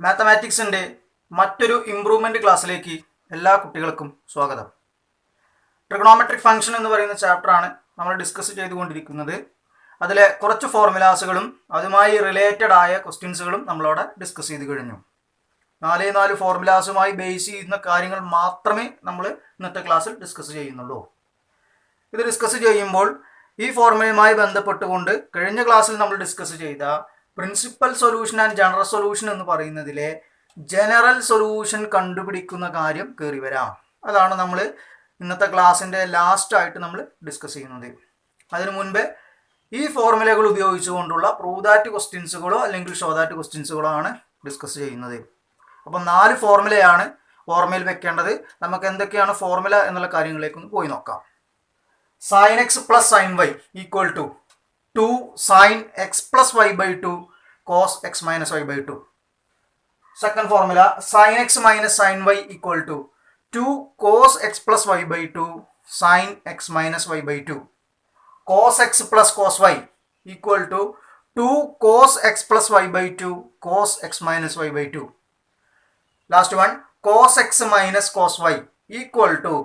മാത്തമാറ്റിക്സിൻ്റെ മറ്റൊരു ഇംപ്രൂവ്മെൻറ്റ് ക്ലാസ്സിലേക്ക് എല്ലാ കുട്ടികൾക്കും സ്വാഗതം. ട്രിഗണോമെട്രിക് ഫംഗ്ഷൻ എന്ന് പറയുന്ന ചാപ്റ്ററാണ് നമ്മൾ ഡിസ്കസ് ചെയ്തുകൊണ്ടിരിക്കുന്നത്. അതിലെ കുറച്ച് ഫോർമുലാസുകളും അതുമായി റിലേറ്റഡ് ആയ ക്വസ്റ്റ്യൻസുകളും നമ്മളവിടെ ഡിസ്കസ് ചെയ്ത് കഴിഞ്ഞു. 4 ഫോർമുലാസുമായി ബേസ് ചെയ്യുന്ന കാര്യങ്ങൾ മാത്രമേ നമ്മൾ ഇന്നത്തെ ക്ലാസ്സിൽ ഡിസ്കസ് ചെയ്യുന്നുള്ളൂ. ഇത് ഡിസ്കസ് ചെയ്യുമ്പോൾ ഈ ഫോർമുലയുമായി ബന്ധപ്പെട്ടുകൊണ്ട് കഴിഞ്ഞ ക്ലാസ്സിൽ നമ്മൾ ഡിസ്കസ് ചെയ്ത principal solution and general solution എന്ന് പറയുന്നതിലെ ജനറൽ സൊല്യൂഷൻ കണ്ടുപിടിക്കുന്ന കാര്യം കയറി വരാം. അതാണ് നമ്മൾ ഇന്നത്തെ ക്ലാസ്സിൻ്റെ ലാസ്റ്റായിട്ട് നമ്മൾ ഡിസ്കസ് ചെയ്യുന്നത്. അതിനു മുൻപേ ഈ ഫോർമുലകൾ ഉപയോഗിച്ചുകൊണ്ടുള്ള പ്രൂവ് ദാറ്റ് ക്വസ്റ്റ്യൻസുകളോ അല്ലെങ്കിൽ ഷോ ദാറ്റ് ക്വസ്റ്റ്യൻസുകളോ ആണ് ഡിസ്കസ് ചെയ്യുന്നത്. അപ്പം 4 ഫോർമുലയാണ് ഓർമ്മയിൽ വെക്കേണ്ടത്. നമുക്ക് എന്തൊക്കെയാണ് ഫോർമുല എന്നുള്ള കാര്യങ്ങളിലേക്കൊന്ന് പോയി നോക്കാം. sin x plus sin y equal to 2 sin x plus y by 2 cos x minus y by 2. Second formula, sin x minus sin y equal to 2 cos x plus y by 2 sin x minus y by 2. Cos x plus cos y equal to 2 cos x plus y by 2 cos x minus y by 2. Last one, cos x minus cos y equal to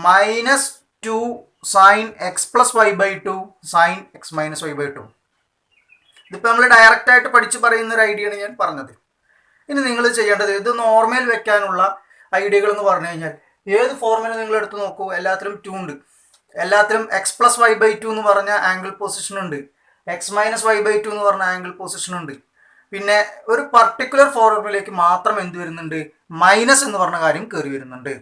minus 2 sin x plus y by 2 sin x minus y by 2. ഇതിപ്പോൾ നമ്മൾ direct ആയിട്ട് പഠിച്ച് പറയുന്ന ഒരു idea ആണ് ഞാൻ പറഞ്ഞത്. ഇനി നിങ്ങൾ ചെയ്യേണ്ടത് ഇത് നോർമൽ വെക്കാനുള്ള ഐഡിയകൾ എന്ന് പറഞ്ഞു കഴിഞ്ഞാൽ ഏത് ഫോർമുല നിങ്ങൾ എടുത്ത് നോക്കൂ, എല്ലാത്തിലും 2 ഉണ്ട്. എല്ലാത്തിലും എക്സ് പ്ലസ് വൈ ബൈ 2 എന്ന് പറഞ്ഞ ആംഗിൾ പൊസിഷൻ ഉണ്ട്, എക്സ് മൈനസ് വൈ ബൈ 2 എന്ന് പറഞ്ഞ ആംഗിൾ പൊസിഷൻ ഉണ്ട്. പിന്നെ ഒരു പർട്ടിക്കുലർ ഫോർമുലയ്ക്ക് മാത്രം എന്ത് വരുന്നുണ്ട്, മൈനസ് എന്ന് പറഞ്ഞ കാര്യം കയറി വരുന്നുണ്ട്.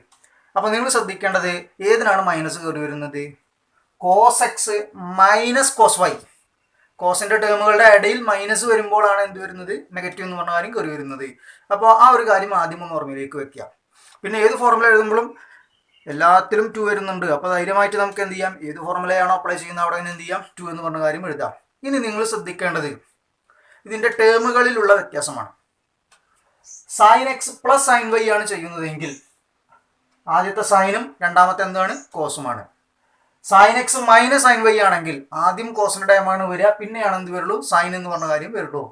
അപ്പോൾ നിങ്ങൾ ശ്രദ്ധിക്കേണ്ടത് ഏതിനാണ് മൈനസ് കയറി വരുന്നത്, cos X minus cos y. കോസിൻ്റെ ടേമുകളുടെ ഇടയിൽ മൈനസ് വരുമ്പോഴാണ് എന്ത് വരുന്നത്, നെഗറ്റീവ് എന്ന് പറഞ്ഞ കാര്യം കയറി വരുന്നത്. അപ്പോൾ ആ ഒരു കാര്യം ആദ്യം ഒന്ന് ഓർമ്മയിലേക്ക് വെക്കുക. പിന്നെ ഏത് ഫോർമുല എഴുതുമ്പോഴും എല്ലാത്തിലും 2 വരുന്നുണ്ട്. അപ്പോൾ ധൈര്യമായിട്ട് നമുക്ക് എന്ത് ചെയ്യാം, ഏത് ഫോർമുലയാണോ അപ്ലൈ ചെയ്യുന്നത് അവിടെ എന്ത് ചെയ്യാം, 2 എന്ന് പറഞ്ഞ കാര്യം എഴുതാം. ഇനി നിങ്ങൾ ശ്രദ്ധിക്കേണ്ടത് ഇതിൻ്റെ ടേമുകളിലുള്ള വ്യത്യാസമാണ്. Sine X plus sine Y ആണ് ചെയ്യുന്നതെങ്കിൽ ആദ്യത്തെ സൈനും രണ്ടാമത്തെ എന്താണ്, കോസുമാണ്. Sine X minus sine y ആണെങ്കിൽ ആദ്യം കോസിൻ്റെ ടൈമാണ് വരിക, പിന്നെയാണ് എന്ത് വരുള്ളൂ, സൈൻ എന്ന് പറഞ്ഞ കാര്യം വരുള്ളൂ.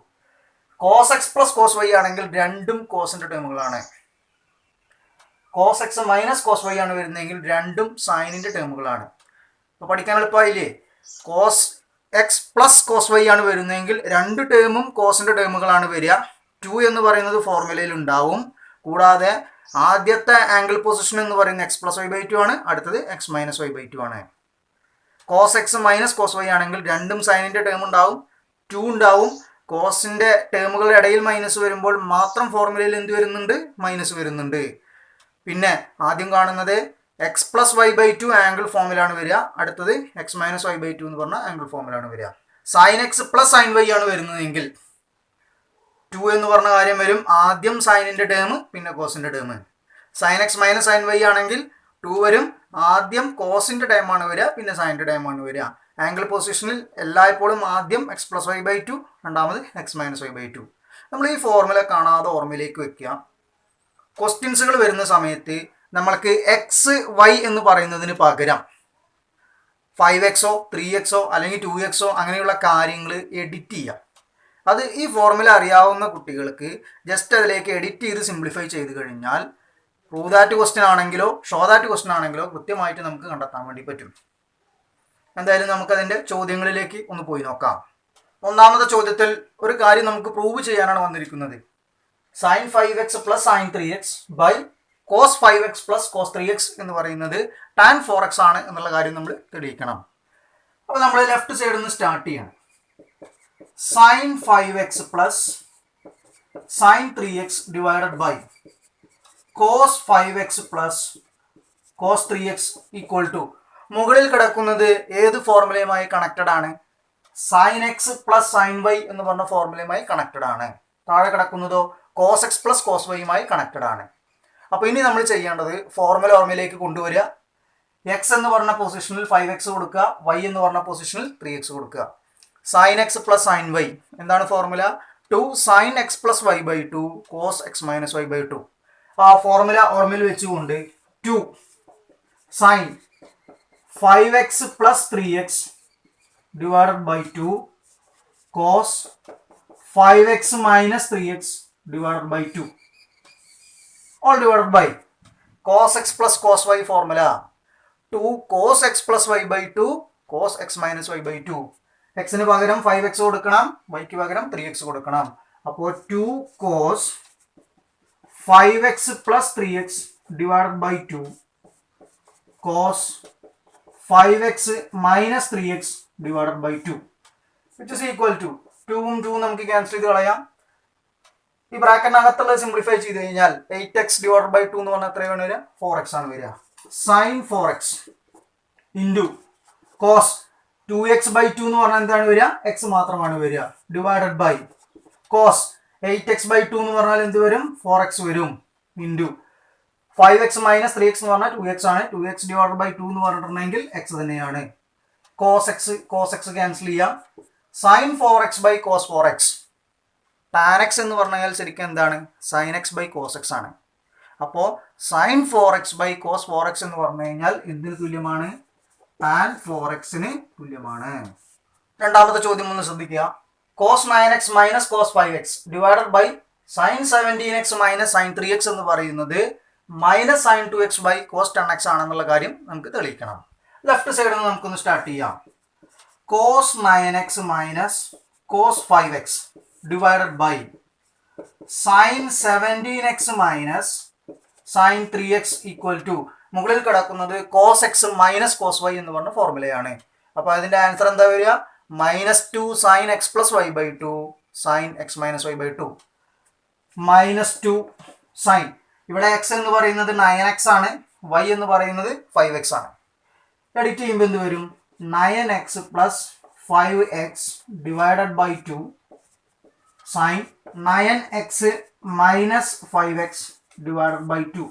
Cos X plus cos Y ആണെങ്കിൽ രണ്ടും കോസിൻ്റെ ടേമുകളാണ്. Cos X minus cos y ആണ് വരുന്നതെങ്കിൽ രണ്ടും സൈനിൻ്റെ ടേമുകളാണ്. അപ്പോൾ പഠിക്കാൻ എളുപ്പമായില്ലേ. Cos X plus cos y ആണ് വരുന്നതെങ്കിൽ രണ്ട് ടേമും കോസിൻ്റെ ടേമുകളാണ് വരിക. 2 എന്ന് പറയുന്നത് ഫോർമുലയിൽ ഉണ്ടാവും. കൂടാതെ ആദ്യത്തെ ആംഗിൾ പൊസിഷൻ എന്ന് പറയുന്നത് എക്സ് പ്ലസ് വൈ ബൈ 2 ആണ്, അടുത്തത് എക്സ് മൈനസ് വൈ ബൈ 2 ആണ്. Cos X minus cos Y ആണെങ്കിൽ രണ്ടും സൈനിൻ്റെ ടേം ഉണ്ടാവും, 2 ഉണ്ടാവും. കോസിൻ്റെ ടേമുകളുടെ ഇടയിൽ മൈനസ് വരുമ്പോൾ മാത്രം ഫോർമുലയിൽ എന്ത് വരുന്നുണ്ട്, മൈനസ് വരുന്നുണ്ട്. പിന്നെ ആദ്യം കാണുന്നത് X plus Y by 2 angle ഫോമിലാണ് വരിക, അടുത്തത് എക്സ് മൈനസ് വൈ ബൈ 2 എന്ന് പറഞ്ഞ ആംഗിൾ ഫോമിലാണ് വരിക. Sine X plus sine Y ആണ് വരുന്നതെങ്കിൽ 2 എന്ന് പറഞ്ഞ കാര്യം വരും, ആദ്യം സൈനിൻ്റെ ടേം പിന്നെ കോസിൻ്റെ term. Sine X minus sine y ആണെങ്കിൽ 2 വരും, ആദ്യം കോസിൻ്റെ ടൈമാണ് വരിക, പിന്നെ സൈനിൻ്റെ ടൈമാണ് വരിക. ആംഗിൾ പൊസിഷനിൽ എല്ലായ്പ്പോഴും ആദ്യം എക്സ് പ്ലസ് വൈ ബൈ 2, രണ്ടാമത് എക്സ് മൈനസ് വൈ ബൈ 2. നമ്മൾ ഈ ഫോർമുല കാണാതെ ഓർമ്മയിലേക്ക് വെക്കുക. ക്വസ്റ്റ്യൻസുകൾ വരുന്ന സമയത്ത് നമ്മൾക്ക് എക്സ് വൈ എന്ന് പറയുന്നതിന് പകരം 5x 3x അല്ലെങ്കിൽ 2x അങ്ങനെയുള്ള കാര്യങ്ങൾ എഡിറ്റ് ചെയ്യാം. അത് ഈ ഫോർമുല അറിയാവുന്ന കുട്ടികൾക്ക് ജസ്റ്റ് അതിലേക്ക് എഡിറ്റ് ചെയ്ത് സിംപ്ലിഫൈ ചെയ്ത് കഴിഞ്ഞാൽ പ്രൂവ് ദാറ്റ് ക്വസ്റ്റ്യൻ ആണെങ്കിലോ ഷോ ദാറ്റ് ക്വസ്റ്റ്യൻ ആണെങ്കിലോ കൃത്യമായിട്ട് നമുക്ക് കണ്ടെത്താൻ വേണ്ടി പറ്റും. എന്തായാലും നമുക്കതിൻ്റെ ചോദ്യങ്ങളിലേക്ക് ഒന്ന് പോയി നോക്കാം. ഒന്നാമത്തെ ചോദ്യത്തിൽ ഒരു കാര്യം നമുക്ക് പ്രൂവ് ചെയ്യാനാണ് വന്നിരിക്കുന്നത്. Sine 5x plus sine 3x by cos 5x plus cos 3x എന്ന് പറയുന്നത് ടാൻ 4x ആണ് എന്നുള്ള കാര്യം നമ്മൾ തെളിയിക്കണം. അപ്പോൾ നമ്മൾ ലെഫ്റ്റ് സൈഡിൽ നിന്ന് സ്റ്റാർട്ട് ചെയ്യണം. Sine 5x plus sine 3x divided by cos 5x plus cos 3x equal to മുകളിൽ കിടക്കുന്നത് ഏത് ഫോർമുലയുമായി കണക്റ്റഡ് ആണ്, sine X plus sine Y എന്ന് പറഞ്ഞ ഫോർമുലയുമായി കണക്റ്റഡ് ആണ്. താഴെ കിടക്കുന്നതോ കോസ് എക്സ് പ്ലസ് കോസ് വൈയുമായി കണക്റ്റഡ് ആണ്. അപ്പോൾ ഇനി നമ്മൾ ചെയ്യേണ്ടത് ഫോർമുല ഓർമ്മയിലേക്ക് കൊണ്ടുവരിക. എക്സ് എന്ന് പറഞ്ഞ പൊസിഷനിൽ 5x കൊടുക്കുക, വൈ എന്ന് പറഞ്ഞ പൊസിഷനിൽ 3x കൊടുക്കുക. Sine X plus sine y എന്താണ് formula, 2 sine X plus Y by 2 cos X minus Y by 2. ആ ഫോർമുല ഓർമ്മയിൽ വെച്ചുകൊണ്ട് 2 sine 5x plus 3x divided by 2 cos 5x minus 3x divided by 2 all divided by cos x plus cos y formula 2 cos x plus y by 2 cos x minus y by 2 x ന് പകരം 5x കൊടുക്കണം y ക്ക് പകരം 3x കൊടുക്കണം അപ്പോൾ 2 cos 5x plus 3x divided by 2 cos 5x minus 3x divided by 2 which is equal to 2 ഉം 2 നമുക്ക് cancel ചെയ്ത് കളയാം ഈ ബ്രാക്കറ്റിനകത്തുള്ളത് സിംപ്ലിഫൈ ചെയ്ത് കഴിഞ്ഞാൽ 8x divided by 2 എന്ന് പറഞ്ഞാൽ എത്രയാണ് വരിക 4x ആണ് വരിക sin 4x into cos 2x by 2 എന്ന് പറഞ്ഞാൽ എന്താണ് വരിക x മാത്രമാണ് വരിക divided by cos 8x by 2 എന്ന് പറഞ്ഞാൽ എന്ത് വരും 4x വരും into 5x minus 3x എന്ന് പറഞ്ഞാൽ 2x ആണ് 2x divided by 2 എന്ന് പറഞ്ഞിട്ടുണ്ടെങ്കിൽ x തന്നെയാണ് cos x ക്യാൻസൽ ചെയ്യാം sin 4x by cos 4x tan x എന്ന് പറഞ്ഞാൽ ശരിക്കും എന്താണ് sin x by cos x ആണ് അപ്പോൾ sin 4x by cos 4x എന്ന് പറഞ്ഞു കഴിഞ്ഞാൽ എന്തിന് തുല്യമാണ് tan 4x ന് തുല്യമാണ് രണ്ടാമത്തെ ചോദ്യം ഒന്ന് ശ്രദ്ധിക്കുക cos 9x minus cos 5x divided by sin 17x minus sin 3x എന്ന് പറയുന്നത് minus sin 2x by cos 10x ആണെന്നുള്ള കാര്യം നമുക്ക് തെളിയിക്കണം ലെഫ്റ്റ് സൈഡിൽ നിന്ന് നമുക്കൊന്ന് സ്റ്റാർട്ട് ചെയ്യാം cos 9x minus cos 5x divided by sin 17x minus sin 3x equal to മുകളിൽ കിടക്കുന്നത് cos x minus cos y എന്ന് പറഞ്ഞ ഫോർമുലയാണ് അപ്പോൾ അതിന്റെ ആൻസർ എന്താ വരിക -2 sin x plus y by 2 sin x minus y by 2 -2 sin ഇവിടെ x എന്ന് പറയുന്നത് 9x ആണ് y എന്ന് പറയുന്നത് 5x ആണ് എഡിറ്റ് ചെയ്യുമ്പോൾ എന്ത് വരും 9x plus 5x divided by 2 sin 9x minus 5x divided by 2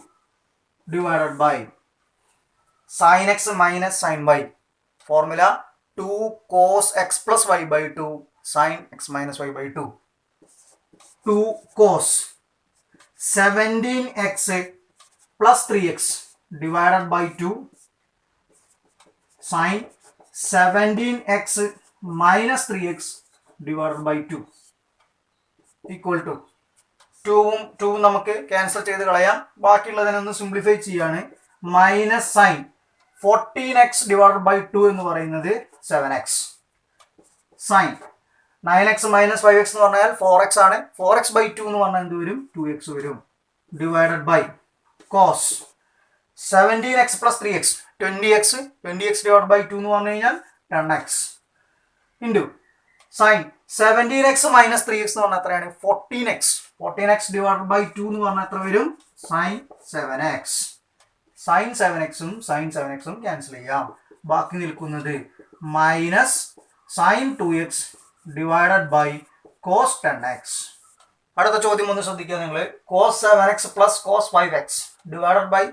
divided by sin x minus sin y formula 2 cos x plus y by 2 sin x minus y by 2 2 cos 17x plus 3x divided by 2 sin 17x minus 3x divided by 2 equal to 2 നമുക്ക് cancel ചെയ്ത് കളയാം ബാക്കിയുള്ളതിനൊന്ന് simplify ചെയ്യാണ് minus sign 14x divided by 2 എന്ന് പറയുന്നത് 7x sign 9x minus 5x എന്ന് പറഞ്ഞാൽ 4x ആണ് 4x by 2 എന്ന് പറഞ്ഞാൽ എന്ത് വരും 2x വരും divided by cos 17x plus 3x 20x divided by 2 എന്ന് പറഞ്ഞു കഴിഞ്ഞാൽ 10x into sin 17x minus 3x എന്ന് പറഞ്ഞാൽ എത്രയാണ് 14x divided by 2 എന്ന് പറഞ്ഞാൽ എത്ര വരും sin 7x sin 7x ഉം ക്യാൻസൽ ചെയ്യാം ബാക്കി നിൽക്കുന്നത് minus sin 2x divided by cos 10x അടുത്ത ചോദ്യം ഒന്ന് ശ്രദ്ധിക്കുക നിങ്ങൾ cos 7x plus cos 5x divided by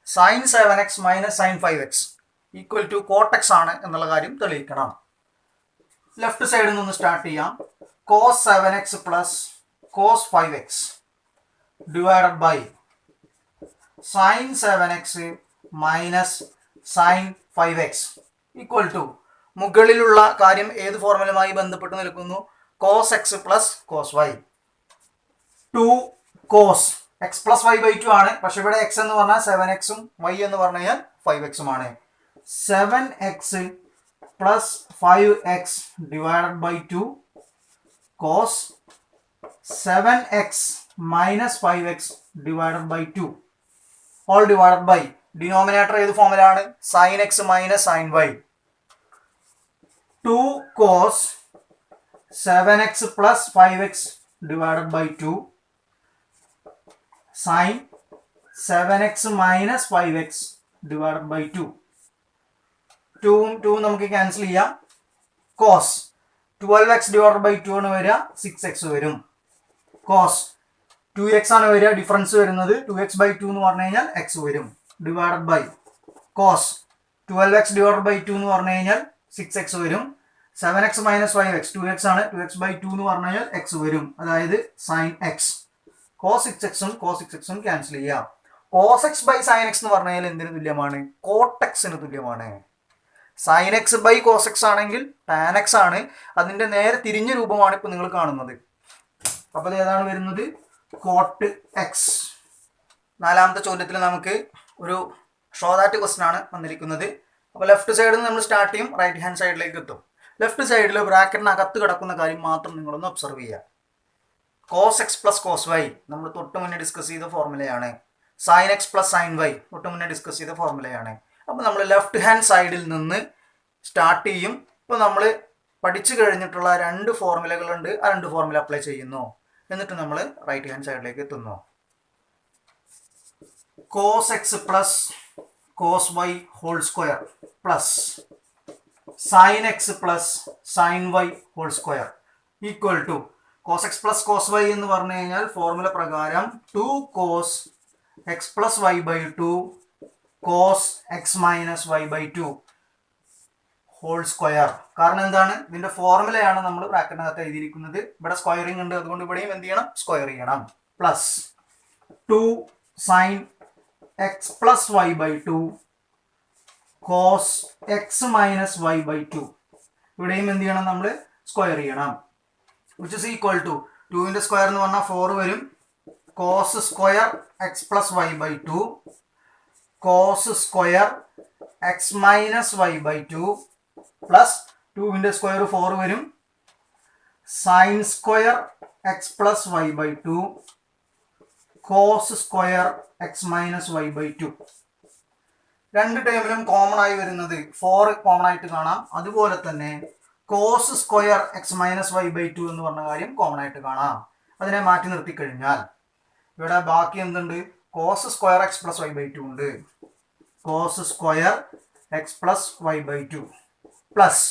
sin 7x minus sin 5x equal to cot x ആണ് എന്നുള്ള കാര്യം തെളിയിക്കണം ലെഫ്റ്റ് സൈഡിൽ നിന്ന് സ്റ്റാർട്ട് ചെയ്യാം cos 7x plus cos 5x divided by sin 7x minus sin 5x equal to മുകളിലുള്ള കാര്യം ഏത് ഫോർമുലയുമായി ബന്ധപ്പെട്ട് നിൽക്കുന്നു cos x plus cos y 2 cos x plus y by 2 ആണ് പക്ഷെ ഇവിടെ x എന്ന് പറഞ്ഞാൽ 7x ഉം y എന്ന് പറഞ്ഞു കഴിഞ്ഞാൽ 5x ഉം ആണ് 7x plus 5x divided by 2 cos 7x minus 5x divided by 2 all divided by denominator ഏത് ഫോർമുലയാണ് sin x minus sin y 2 cos 7x plus 5x divided by 2 sin 7x minus 5x divided by 2 2 നമുക്ക് cancel ചെയ്യാം cos 12x divided by 2 ആണ് വരിക 6x വരും cos 2x ആണ് വരിക difference വരുന്നത് 2x by 2 എന്ന് പറഞ്ഞു കഴിഞ്ഞാൽ x വരും divided by cos 12x divided by 2 എന്ന് പറഞ്ഞു കഴിഞ്ഞാൽ 6x വരും 7x minus 5x 2x ആണ് 2x by 2 എന്ന് പറഞ്ഞു കഴിഞ്ഞാൽ x വരും അതായത് sin x cos 6x ഉം ക്യാൻസൽ ചെയ്യാം cos x by sin x എന്ന് പറഞ്ഞു കഴിഞ്ഞാൽ എന്തിന് തുല്യമാണ് cot x ന് തുല്യമാണ് sin x by cos x ആണെങ്കിൽ tan x ആണ് അതിന്റെ നേരെ തിരിഞ്ഞ രൂപമാണ് ഇപ്പോൾ നിങ്ങൾ കാണുന്നത് അപ്പോൾ ഏതാണ് വരുന്നത് കോട്ട് എക്സ്. നാലാമത്തെ ചോദ്യത്തിൽ നമുക്ക് ഒരു ഷോ ദാറ്റ് ക്വസ്റ്റൻ ആണ് വന്നിരിക്കുന്നത്. അപ്പോൾ ലെഫ്റ്റ് സൈഡിൽ നിന്ന് നമ്മൾ സ്റ്റാർട്ട് ചെയ്യും, റൈറ്റ് ഹാൻഡ് സൈഡിലേക്ക് എത്തും. ലെഫ്റ്റ് സൈഡിൽ ബ്രാക്കറ്റിനകത്ത് കിടക്കുന്ന കാര്യം മാത്രം നിങ്ങളൊന്ന് ഒബ്സർവ് ചെയ്യുക. Cos X plus cos y നമ്മൾ തൊട്ട് മുന്നേ ഡിസ്കസ് ചെയ്ത ഫോർമുലയാണ്. Sine X plus sine y തൊട്ട് മുന്നേ ഡിസ്കസ് ചെയ്ത ഫോർമുലയാണ്. അപ്പോൾ നമ്മൾ ലെഫ്റ്റ് ഹാൻഡ് സൈഡിൽ നിന്ന് സ്റ്റാർട്ട് ചെയ്യും. ഇപ്പോൾ നമ്മൾ പഠിച്ചു കഴിഞ്ഞിട്ടുള്ള രണ്ട് ഫോർമുലകളുണ്ട്, ആ രണ്ട് ഫോർമുല അപ്ലൈ ചെയ്യുന്നു. എന്നിട്ട് നമ്മൾ റൈറ്റ് ഹാൻഡ് സൈഡിലേക്ക് എത്തുന്നു. Cos X plus cos Y whole square plus sine X plus sine Y whole square equal to cos X plus cos Y എന്ന് പറഞ്ഞു കഴിഞ്ഞാൽ ഫോർമുല പ്രകാരം 2 cos X plus Y by 2 cos X minus Y by 2 whole square. കാരണം എന്താണ്, ഇതിന്റെ ഫോർമുലയാണ് നമ്മൾ ബ്രാക്കറ്റിനകത്ത് എഴുതിയിരിക്കുന്നത്. ഇവിടെ സ്ക്വയറിംഗ് ഉണ്ട്, അതുകൊണ്ട് ഇവിടെയും എന്ത് ചെയ്യണം, സ്ക്വയർ ചെയ്യണം. Plus 2 sine X plus Y by 2 cos X minus Y by 2 ഇവിടെയും എന്ത് ചെയ്യണം, നമ്മൾ സ്ക്വയർ ചെയ്യണം. വിച്ച് ഇസ് ഈക്വൽ ടു 2ന്റെ സ്ക്വയർ എന്ന് പറഞ്ഞാൽ 4 വരും. Cos square x plus Y by 2 cos square X minus Y by 2 plus 2ന്റെ സ്ക്വയർ 4 വരും. Sine square x plus Y by 2 cos square X minus Y by 2. രണ്ട് ടേമിലും common ആയി വരുന്നത് 4 common ആയിട്ട് കാണാം. അതുപോലെ തന്നെ cos square X minus Y by 2 എന്ന് പറഞ്ഞ കാര്യം കോമൺ ആയിട്ട് കാണാം. അതിനെ മാറ്റി നിർത്തി കഴിഞ്ഞാൽ ഇവിടെ ബാക്കി എന്തുണ്ട്, cos square x plus Y by 2 ഉണ്ട്. Cos square x plus Y by 2 plus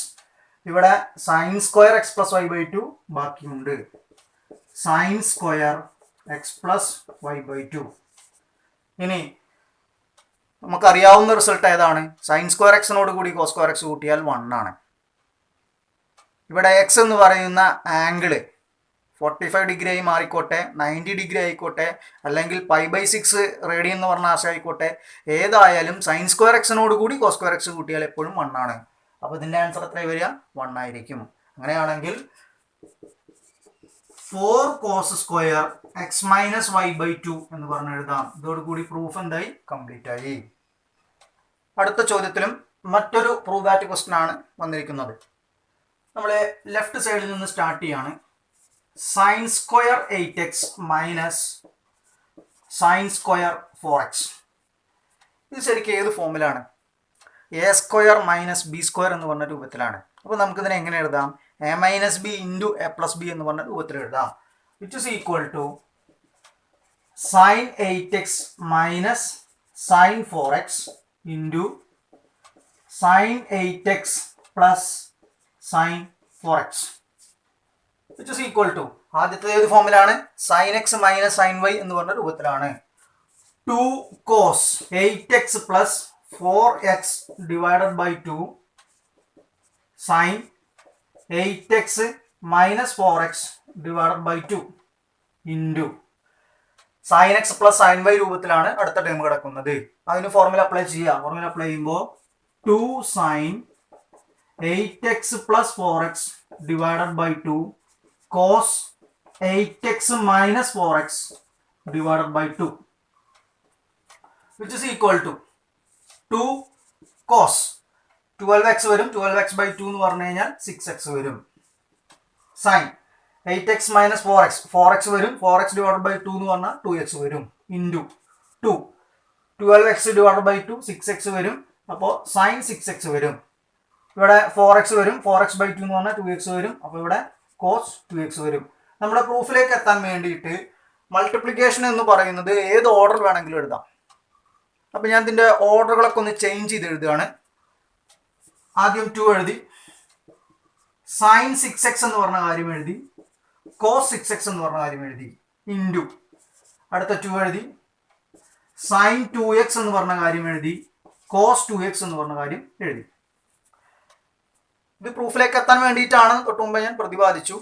ഇവിടെ sine square x plus Y by 2 ബാക്കിയുണ്ട്. Sine square x plus Y by 2. ഇനി നമുക്കറിയാവുന്ന റിസൾട്ട് ഏതാണ്, സൈൻ സ്ക്വയർ എക്സിനോട് കൂടി കോസ് സ്ക്വയർ എക്സ് കൂട്ടിയാൽ 1 ആണ്. ഇവിടെ എക്സ് എന്ന് പറയുന്ന ആംഗിള് 45 ഡിഗ്രി ആയി മാറിക്കോട്ടെ, 90 ഡിഗ്രി ആയിക്കോട്ടെ, അല്ലെങ്കിൽ π/6 റേഡിയൻ എന്ന് പറഞ്ഞ ആശയം ആയിക്കോട്ടെ, ഏതായാലും സൈൻ സ്ക്വയർ എക്സിനോട് കൂടി കോസ് സ്ക്വയർ എക്സ് കൂട്ടിയാൽ എപ്പോഴും 1 ആണ്. അപ്പോൾ ഇതിൻ്റെ ആൻസർ എത്ര വരിക, 1 ആയിരിക്കും. അങ്ങനെയാണെങ്കിൽ 4 cos square X minus Y by 2 എന്ന് പറഞ്ഞ് എഴുതാം. ഇതോടുകൂടി പ്രൂഫ് എന്തായി, കംപ്ലീറ്റ് ആയി. അടുത്ത ചോദ്യത്തിലും മറ്റൊരു പ്രൂവ് ദാറ്റ് ക്വസ്റ്റൻ ആണ് വന്നിരിക്കുന്നത്. നമ്മൾ ലെഫ്റ്റ് സൈഡിൽ നിന്ന് സ്റ്റാർട്ട് ചെയ്യാണ്. Sine square 8x minus sine square 4x. ഇത് ശരിക്കും ഏത് ഫോമിലാണ്, A square minus B square എന്ന് പറഞ്ഞ രൂപത്തിലാണ്. അപ്പോൾ നമുക്കിതിനെ എങ്ങനെ എഴുതാം, A minus B into A plus B എന്ന് പറഞ്ഞ രൂപത്തിൽ എഴുതാം. Which is equal to sine 8x minus sine 4x into sine 8x plus sine 4x which is equal to ആദ്യത്തെ ഏത് ഫോമിലാണ്, sine X minus sine Y എന്ന് പറഞ്ഞ രൂപത്തിലാണ്. 2 cos 8x plus 4x divided by 2 sine 8x minus 4x divided by 2 into sine X plus sine Y രൂപത്തിലാണ് അടുത്ത term കിടക്കുന്നത്. അതിന് ഫോർമുല അപ്ലൈ ചെയ്യാം. ഫോർമുല അപ്ലൈ ചെയ്യുമ്പോൾ 2 sine 8x plus 4x divided by 2 cos 8x minus 4x divided by 2 which is equal to 2 cos 12x വരും. 12x by 2 എന്ന് പറഞ്ഞു കഴിഞ്ഞാൽ 6x വരും. സൈൻ 8x മൈനസ് 4x വരും. 4x ഡിവൈഡഡ് ബൈ 2 എന്ന് പറഞ്ഞാൽ 2x വരും. Into 2 12x divided by 2 6x വരും. അപ്പോൾ സൈൻ 6x വരും. ഇവിടെ 4x വരും. 4x ബൈ 2 എന്ന് പറഞ്ഞാൽ 2x വരും. അപ്പോൾ ഇവിടെ കോസ് 2x വരും. നമ്മുടെ പ്രൂഫിലേക്ക് എത്താൻ വേണ്ടിയിട്ട് മൾട്ടിപ്ലിക്കേഷൻ എന്ന് പറയുന്നത് ഏത് ഓർഡർ വേണമെങ്കിലും എഴുതാം. അപ്പോൾ ഞാൻ ഇതിൻ്റെ ഓർഡറുകളൊക്കെ ഒന്ന് ചേഞ്ച് ചെയ്ത് എഴുതുകയാണ്. ആദ്യം 2 എഴുതി, സൈൻ 6x എന്ന് പറഞ്ഞ കാര്യം എഴുതി, കോസ് 6x എന്ന് പറഞ്ഞ കാര്യം എഴുതി, ഇൻറ്റു അടുത്ത 2 എഴുതി, സൈൻ 2x എന്ന് പറഞ്ഞ കാര്യം എഴുതി, കോസ് 2x എന്ന് പറഞ്ഞ കാര്യം എഴുതി. ഇത് പ്രൂഫിലേക്ക് എത്താൻ വേണ്ടിയിട്ടാണ് തൊട്ട് മുമ്പ് ഞാൻ പ്രതിപാദിച്ചു.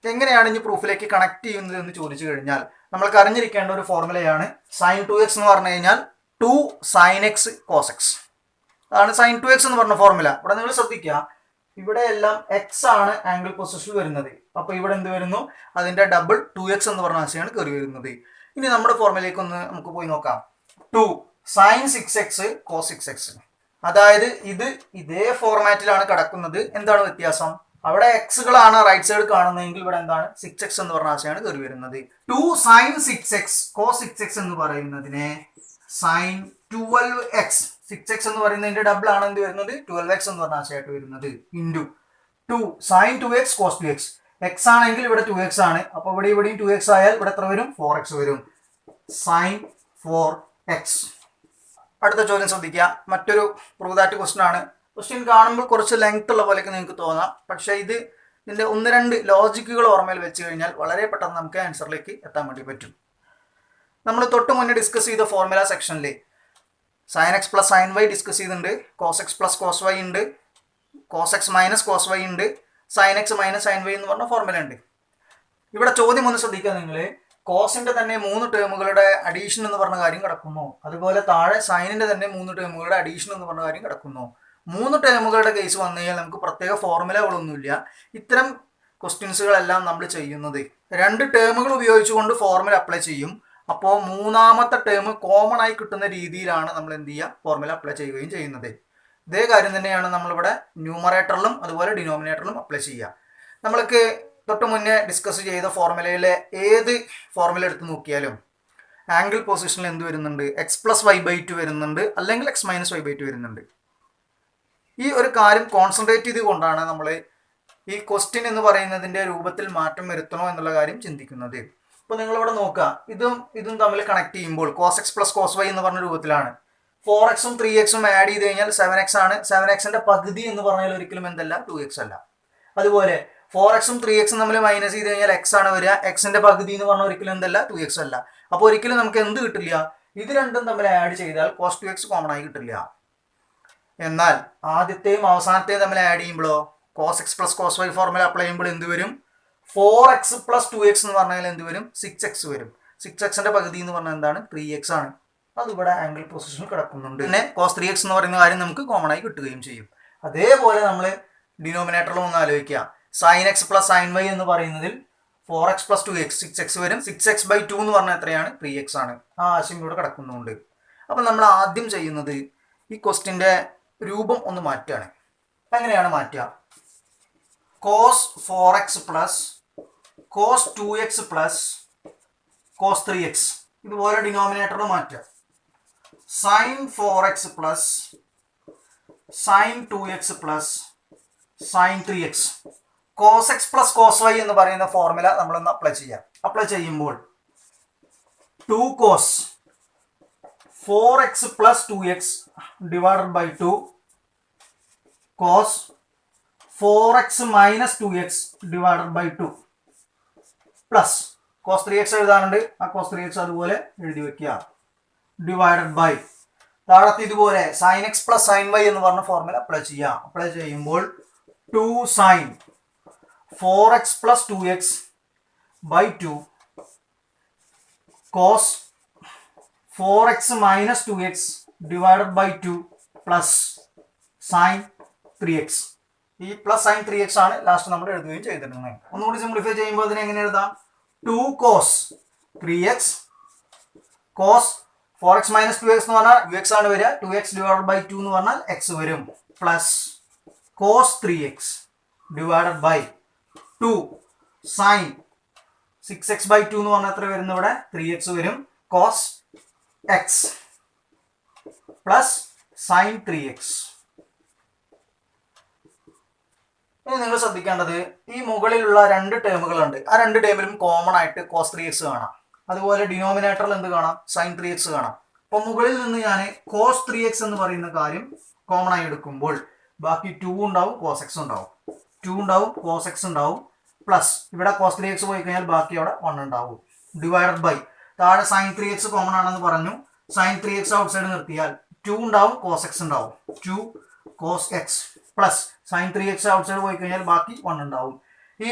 എങ്ങനെയാണ് ഇനി പ്രൂഫിലേക്ക് കണക്ട് ചെയ്യുന്നത് എന്ന് ചോദിച്ചു കഴിഞ്ഞാൽ നമ്മൾക്ക് അറിഞ്ഞിരിക്കേണ്ട ഒരു ഫോർമുലയാണ് സൈൻ 2x എന്ന് പറഞ്ഞു കഴിഞ്ഞാൽ 2 സൈൻ എക്സ് കോസ് എക്സ്. അതാണ് സൈൻ 2x എന്ന് പറഞ്ഞ ഫോർമുല. ഇവിടെ നിങ്ങൾ ശ്രദ്ധിക്കുക, ഇവിടെ എല്ലാം എക്സ് ആണ് ആംഗിൾ പൊസിഷൻ വരുന്നത്. അപ്പോൾ ഇവിടെ എന്ത് വരുന്നു, അതിന്റെ ഡബിൾ 2x എന്ന് പറഞ്ഞ ആശയമാണ് കയറി വരുന്നത്. ഇനി നമ്മുടെ ഫോർമുലയിലേക്ക് ഒന്ന് നമുക്ക് പോയി നോക്കാം. 2 sin 6x cos 6x, അതായത് ഇത് ഇതേ ഫോർമാറ്റിലാണ് കിടക്കുന്നത്. എന്താണ് വ്യത്യാസം? അവിടെ എക്സുകളാണ് റൈറ്റ് സൈഡ് കാണുന്നതെങ്കിൽ ഇവിടെ എന്താണ് 6x എന്ന് പറഞ്ഞ ആശയമാണ് കയറി വരുന്നത്. 2 sin 6x cos 6x എന്ന് പറയുന്നതിനെ sin 12x, 6x എന്ന് പറയുന്നതിന്റെ ഡബിൾ ആണ് എന്ത് വരുന്നത് 12x എന്ന് പറഞ്ഞ ആശയമായിട്ട് വരുന്നത്, into 2 sin 2x cos 2x. x ആണെങ്കിൽ ഇവിടെ 2x ആണ്, അപ്പോൾ ഇവിടെയും 2x ആയാൽ ഇവിടെ എത്ര വരും, 4x വരും, sin 4x. അടുത്ത ചോദ്യം ശ്രദ്ധിക്കുക. മറ്റൊരു പ്രൂവ് ദാറ്റ് ക്വസ്റ്റ്യൻ ആണ്. ക്വസ്റ്റ്യൻ കാണുമ്പോൾ കുറച്ച് ലെങ്ത് ഉള്ള പോലെയൊക്കെ നിങ്ങൾക്ക് തോന്നാം, പക്ഷേ ഇതിന്റെ 1-2 ലോജിക്കുകൾ ഓർമ്മയിൽ വെച്ച് കഴിഞ്ഞാൽ വളരെ പെട്ടെന്ന് നമുക്ക് ആൻസറിലേക്ക് എത്താൻ വേണ്ടി പറ്റും. നമ്മൾ തൊട്ട് മുന്നേ ഡിസ്കസ് ചെയ്ത ഫോർമുല സെക്ഷനിൽ sin x plus sin y discuss ചെയ്തിട്ടുണ്ട്, cos x plus cos y ഉണ്ട്, cos x minus cos y ഉണ്ട്, sin x minus sin y എന്ന് പറഞ്ഞ ഫോർമുല ഉണ്ട്. ഇവിടെ ചോദ്യം ഒന്ന് ശ്രദ്ധിക്കുക നിങ്ങൾ, കോസിന്റെ തന്നെ 3 ടേമുകളുടെ അഡീഷൻ എന്ന് പറഞ്ഞ കാര്യം കിടക്കുന്നു, അതുപോലെ താഴെ സൈനിന്റെ തന്നെ 3 ടേമുകളുടെ അഡീഷൻ എന്ന് പറഞ്ഞ കാര്യം കിടക്കുന്നു. 3 ടേമുകളുടെ കേസ് വന്നു കഴിഞ്ഞാൽ നമുക്ക് പ്രത്യേക ഫോർമുലകളൊന്നുമില്ല. ഇത്തരം ക്വസ്റ്റ്യൻസുകളെല്ലാം നമ്മൾ ചെയ്യുന്നത് 2 ടേമുകൾ ഉപയോഗിച്ചുകൊണ്ട് ഫോർമുല അപ്ലൈ ചെയ്യും. അപ്പോൾ 3ാമത്തെ ടേം കോമൺ ആയി കിട്ടുന്ന രീതിയിലാണ് നമ്മൾ എന്ത് ചെയ്യുക, ഫോർമുല അപ്ലൈ ചെയ്യുകയും ചെയ്യുന്നത്. ഇതേ കാര്യം തന്നെയാണ് നമ്മളിവിടെ ന്യൂമറേറ്ററിലും അതുപോലെ ഡിനോമിനേറ്ററിലും അപ്ലൈ ചെയ്യുക. നമ്മൾക്ക് തൊട്ട് മുന്നേ ഡിസ്കസ് ചെയ്ത ഫോർമുലയിലെ ഏത് ഫോർമുല എടുത്ത് നോക്കിയാലും ആംഗിൾ പൊസിഷനിൽ എന്ത് വരുന്നുണ്ട്, എക്സ് പ്ലസ് വൈ ബൈ 2 വരുന്നുണ്ട്, അല്ലെങ്കിൽ എക്സ് മൈനസ് വൈ ബൈ 2 വരുന്നുണ്ട്. ഈ ഒരു കാര്യം കോൺസെൻട്രേറ്റ് ചെയ്തുകൊണ്ടാണ് നമ്മൾ ഈ ക്വസ്റ്റ്യൻ എന്ന് പറയുന്നതിൻ്റെ രൂപത്തിൽ മാറ്റം വരുത്തണോ എന്നുള്ള കാര്യം ചിന്തിക്കുന്നത്. ഇപ്പോൾ നിങ്ങളിവിടെ നോക്കുക, ഇതും തമ്മിൽ കണക്ട് ചെയ്യുമ്പോൾ cos x plus cos y എന്ന് പറഞ്ഞ രൂപത്തിലാണ്. 4x-ഉം 3x-ഉം ആഡ് ചെയ്ത് കഴിഞ്ഞാൽ 7x ആണ്. 7x-ന്റെ പകുതി എന്ന് പറഞ്ഞാൽ ഒരിക്കലും എന്തല്ല, 2x അല്ല. അതുപോലെ 4x-ഉം 3x-ഉം തമ്മിൽ മൈനസ് ചെയ്ത് കഴിഞ്ഞാൽ x ആണ് വരിക. x-ന്റെ പകുതി എന്ന് പറഞ്ഞാൽ ഒരിക്കലും എന്തല്ല, 2x അല്ല. അപ്പോൾ ഒരിക്കലും നമുക്ക് എന്ത് കിട്ടില്ല, ഇത് രണ്ടും തമ്മിൽ ആഡ് ചെയ്താൽ cos 2x കോമൺ ആയി കിട്ടില്ല. എന്നാൽ ആദ്യത്തെയും അവസാനത്തെയും തമ്മിൽ ആഡ് ചെയ്യുമ്പോഴോ cos x plus cos y formula apply ചെയ്യുമ്പോൾ എന്ത് വരും, 4x പ്ലസ് 2x എന്ന് പറഞ്ഞാൽ എന്ത് വരും, 6x വരും. 6x-ന്റെ പകുതി എന്ന് പറഞ്ഞാൽ എന്താണ്, 3x ആണ്. അതിവിടെ ആംഗിൾ പൊസിഷനിൽ കിടക്കുന്നുണ്ട്. പിന്നെ cos 3x എന്ന് പറയുന്ന കാര്യം നമുക്ക് കോമൺ ആയി കിട്ടുകയും ചെയ്യും. അതേപോലെ നമ്മൾ ഡിനോമിനേറ്ററിലും ഒന്ന് ആലോചിക്കുക. sin x plus sin y എന്ന് പറയുന്നതിൽ 4x പ്ലസ് 2x 6x വരും. 6x ബൈ 2 എന്ന് പറഞ്ഞാൽ എത്രയാണ്, 3x ആണ്. ആ ആശയം ഇവിടെ കിടക്കുന്നുണ്ട്. അപ്പം നമ്മൾ ആദ്യം ചെയ്യുന്നത് ഈ ക്വസ്റ്റ്യൻ്റെ രൂപം ഒന്ന് മാറ്റുകയാണ്. എങ്ങനെയാണ് മാറ്റുക, cos 4x plus cos 2x plus cos 3x, ഇതുപോലെ ഡിനോമിനേറ്റർ മാറ്റുക. sin 4x plus sin 2x plus sin 3x, cos x plus cos y എന്ന് പറയുന്ന ഫോർമുല നമ്മളൊന്ന് അപ്ലൈ ചെയ്യാം. അപ്ലൈ ചെയ്യുമ്പോൾ 2 cos 4x plus 2x divided by 2 cos 4x minus 2x divided by 2 plus cos 3x എഴുതാനുണ്ട്, ആ cos 3x അതുപോലെ എഴുതി വെക്കുക, ഡിവൈഡഡ് ബൈ താഴത്ത് ഇതുപോലെ sin x plus sin y എന്ന് പറഞ്ഞ ഫോർമുല അപ്ലൈ ചെയ്യാം. അപ്ലൈ ചെയ്യുമ്പോൾ 2 sin 4x plus 2x by 2 cos 4x minus 2x divided by 2 plus sin 3x. ഈ പ്ലസ് sin 3x ആണ് ലാസ്റ്റ് നമ്മൾ എഴുതുകയും ചെയ്തിട്ടുള്ളത്. ഒന്നുകൂടി സിംപ്ലിഫൈ ചെയ്യുമ്പോൾ അതിനെ എങ്ങനെ എഴുതാം, 2 cos 3x cos 4x minus 2x എന്ന് പറഞ്ഞാൽ 2x ആണ് വരിക, 2x ഡിവൈഡഡ് ബൈ 2 എന്ന് പറഞ്ഞാൽ x വരും, plus cos 3x divided by 2 sin 6x by 2 എന്ന് പറഞ്ഞാൽ എത്ര വരുന്നു, ഇവിടെ 3x വരും, cos x plus sin 3x. ഇനി നിങ്ങൾ ശ്രദ്ധിക്കേണ്ടത് ഈ മുകളിലുള്ള 2 ടേമുകളുണ്ട്, ആ 2 ടേമിലും കോമൺ ആയിട്ട് cos 3x കാണാം. അതുപോലെ ഡിനോമിനേറ്ററിൽ എന്ത് കാണാം, sin 3x കാണാം. അപ്പോൾ മുകളിൽ നിന്ന് ഞാൻ cos 3x എന്ന് പറയുന്ന കാര്യം കോമൺ ആയി എടുക്കുമ്പോൾ ബാക്കി 2 ഉണ്ടാവും, cos x ഉണ്ടാവും, 2 ഉണ്ടാവും, cos x ഉണ്ടാവും, പ്ലസ് ഇവിടെ cos 3x പോയി കഴിഞ്ഞാൽ ബാക്കി അവിടെ 1 ഉണ്ടാവും, ഡിവൈഡഡ് ബൈ താഴെ sin 3x കോമൺ ആണെന്ന് പറഞ്ഞു, sin 3x ഔട്ട് സൈഡ് നിർത്തിയാൽ 2 ഉണ്ടാവും, cos x ഉണ്ടാവും, 2 cos x plus sin 3x out side പോയി കഴിഞ്ഞാൽ ബാക്കി 1 ഉണ്ടാവും. ഈ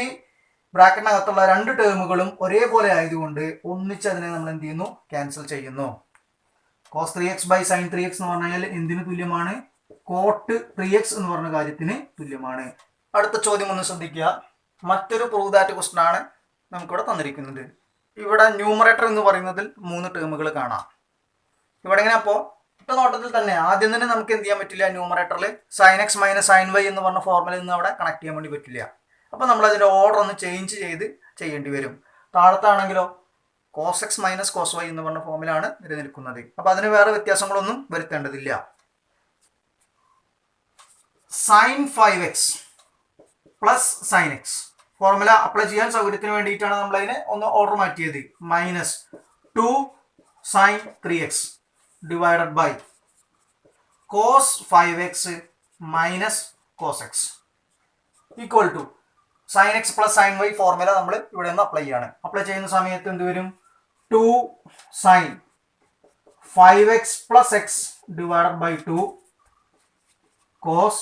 ബ്രാക്കറ്റിനകത്തുള്ള 2 ടേമുകളും ഒരേപോലെ ആയതുകൊണ്ട് ഒന്നിച്ച് അതിനെ നമ്മൾ എന്ത് ചെയ്യുന്നു, ക്യാൻസൽ ചെയ്യുന്നു. cos 3x by sin 3x എന്ന് പറഞ്ഞാൽ എന്തിന് തുല്യമാണ്, cot 3x എന്ന് പറഞ്ഞ കാര്യത്തിന് തുല്യമാണ്. അടുത്ത ചോദ്യം ഒന്ന് ശ്രദ്ധിക്കുക. മറ്റൊരു പ്രൂവ് ദാറ്റ് ക്വസ്റ്റൻ ആണ് നമുക്കിവിടെ തന്നിരിക്കുന്നത്. ഇവിടെ ന്യൂമറേറ്റർ എന്ന് പറയുന്നതിൽ 3 ടേമുകൾ കാണാം. ഇവിടെ എങ്ങനെ അപ്പോൾ ഒറ്റ നോട്ടത്തിൽ തന്നെ ആദ്യം തന്നെ നമുക്ക് എന്ത് ചെയ്യാൻ പറ്റില്ല, ന്യൂമറേറ്ററിൽ sin x minus sin y എന്ന് പറഞ്ഞ ഫോർമുലയിൽ നിന്ന് അവിടെ കണക്ട് ചെയ്യാൻ വേണ്ടി പറ്റില്ല. അപ്പോൾ നമ്മൾ അതിൻ്റെ ഓർഡർ ഒന്ന് ചേഞ്ച് ചെയ്യേണ്ടി വരും. താഴത്താണെങ്കിലോ cos x minus cos y എന്ന് പറഞ്ഞ ഫോമിലാണ് നിലനിൽക്കുന്നത്. അപ്പോൾ അതിന് വേറെ വ്യത്യാസങ്ങളൊന്നും വരുത്തേണ്ടതില്ല. sin 5x plus sin x formula apply ചെയ്യാൻ സൗകര്യത്തിന് വേണ്ടിയിട്ടാണ് നമ്മൾ അതിനെ ഒന്ന് ഓർഡർ മാറ്റിയത്. Minus 2 sin 3x divided by cos 5x minus cos x equal to sin x plus sin y formula നമ്മൾ ഇവിടെ നിന്ന് അപ്ലൈ ചെയ്യാണ്. അപ്ലൈ ചെയ്യുന്ന സമയത്ത് എന്ത് വരും? 2 sin 5x plus x divided by 2 cos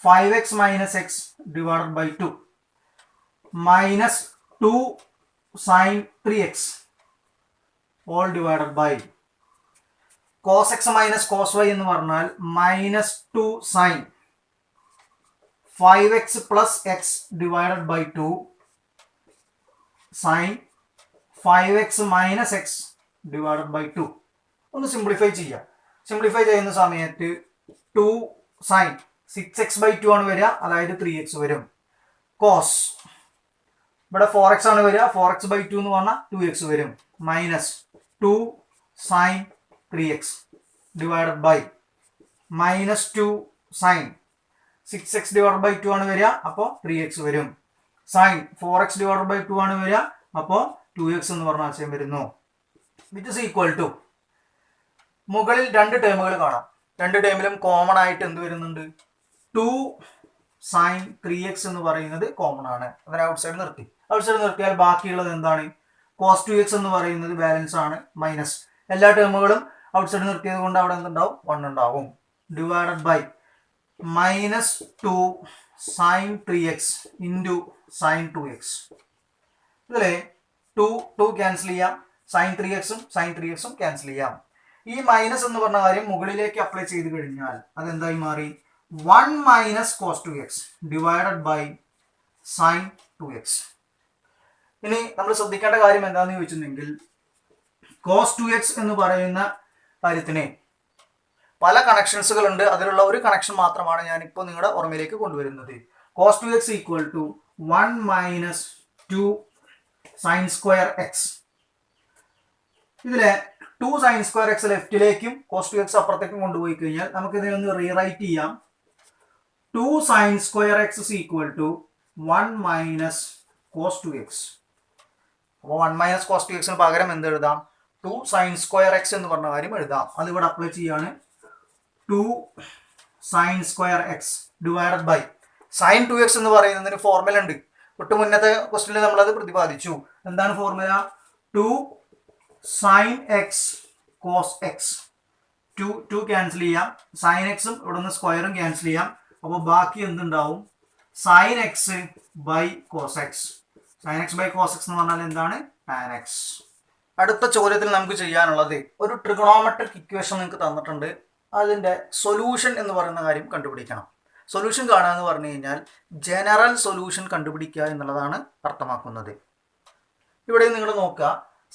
5x minus x divided by 2 minus 2 sin 3x all divided by cos x minus cos y എന്ന് പറഞ്ഞാൽ minus 2 sin 5x plus x divided by 2 sin 5x minus x divided by 2. ഒന്ന് simplify ചെയ്യാം. Simplify ചെയ്യുന്ന സമയത്ത് 2 sin 6x by 2 ആണ് വരിക, അതായത് 3x വരും. കോസ് ഇവിടെ 4x ആണ് വരിക, 4x by 2 എന്ന് പറഞ്ഞാൽ 2x വരും. Minus 2 sin 3x divided by minus 2 sin 6x divide by 2 ആണ് വരിക, അപ്പോൾ 3x വരും. sin 4x ഡിവൈഡ് ബൈ 2 ആണ് വരിക, അപ്പോൾ 2x എന്ന് പറഞ്ഞ ആശയം വരുന്നു. വിച്ച് ഇസ് ഈക്വൽ ടു മുകളിൽ 2 ടേമുകൾ കാണാം. 2 ടേമിലും കോമൺ ആയിട്ട് എന്ത് വരുന്നുണ്ട്? 2 sin 3x എന്ന് പറയുന്നത് കോമൺ ആണ്. അതിനെ ഔട്ട്സൈഡ് നിർത്തിയാൽ ബാക്കിയുള്ളത് എന്താണ്? cos 2x എന്ന് പറയുന്നത് ബാലൻസ് ആണ്, മൈനസ് എല്ലാ ടേമുകളും ഔട്ട്സൈഡ് നിർത്തിയത് കൊണ്ട് അവിടെ എന്തുണ്ടാവും? 1 ഉണ്ടാവും. Divided by minus 2 sin 3x into sin 2x. ഇതിലെ 2 ക്യാൻസൽ ചെയ്യാം, sin 3xും ക്യാൻസൽ ചെയ്യാം. ഈ മൈനസ് എന്ന് പറഞ്ഞ കാര്യം മുകളിലേക്ക് അപ്ലൈ ചെയ്ത് കഴിഞ്ഞാൽ അതെന്തായി മാറി? 1 minus cos 2x divided by sin 2x. ഇനി നമ്മൾ ശ്രദ്ധിക്കേണ്ട കാര്യം എന്താണെന്ന് ചോദിച്ചിട്ടുണ്ടെങ്കിൽ cos 2x എന്ന് പറയുന്ന കാര്യത്തിന് പല കണക്ഷൻസുകൾ ഉണ്ട്. അതിലുള്ള ഒരു കണക്ഷൻ മാത്രമാണ് ഞാനിപ്പോൾ നിങ്ങളുടെ ഓർമ്മയിലേക്ക് കൊണ്ടുവരുന്നത്. cos 2x equal to 1 minus 2 sin square x. ഇതിലെ 2 sin square x ലെഫ്റ്റിലേക്കും cos 2x അപ്പുറത്തേക്കും കൊണ്ടുപോയി കഴിഞ്ഞാൽ നമുക്ക് ഇതിനെ ഒന്ന് റീറൈറ്റ് ചെയ്യാം. 2 sin square x is equal to 1 minus cos 2x. അപ്പോൾ 1 minus cos 2x പകരം എന്ത് എഴുതാം? 2 sin square x എന്ന് പറഞ്ഞ കാര്യം എഴുതാം. അത് ഇവിടെ അപ്ലൈ ചെയ്യാണ്. 2 sin square x divided by sin 2x എന്ന് പറയുന്നതിന് ഫോർമുല ഉണ്ട്. തൊട്ട് മുന്നത്തെ ക്വസ്റ്റ്യനിൽ നമ്മളത് പ്രതിപാദിച്ചു. എന്താണ് formula? 2 sin x cos x. 2 cancel ചെയ്യാം, sin x ഇവിടെ നിന്ന് സ്ക്വയറും ക്യാൻസൽ ചെയ്യാം. അപ്പോൾ ബാക്കി എന്തുണ്ടാവും? sin x by cos x. sin x by cos x എന്ന് പറഞ്ഞാൽ എന്താണ്? tan x. അടുത്ത ചോദ്യത്തിൽ നമുക്ക് ചെയ്യാനുള്ളത് ഒരു ട്രിഗണോമെട്രിക് ഇക്വേഷൻ നിങ്ങൾക്ക് തന്നിട്ടുണ്ട്. അതിൻ്റെ സൊല്യൂഷൻ എന്ന് പറയുന്ന കാര്യം കണ്ടുപിടിക്കണം. സൊല്യൂഷൻ കാണുക എന്ന് പറഞ്ഞു കഴിഞ്ഞാൽ ജനറൽ സൊല്യൂഷൻ കണ്ടുപിടിക്കുക എന്നുള്ളതാണ് അർത്ഥമാക്കുന്നത്. ഇവിടെ നിങ്ങൾ നോക്കുക,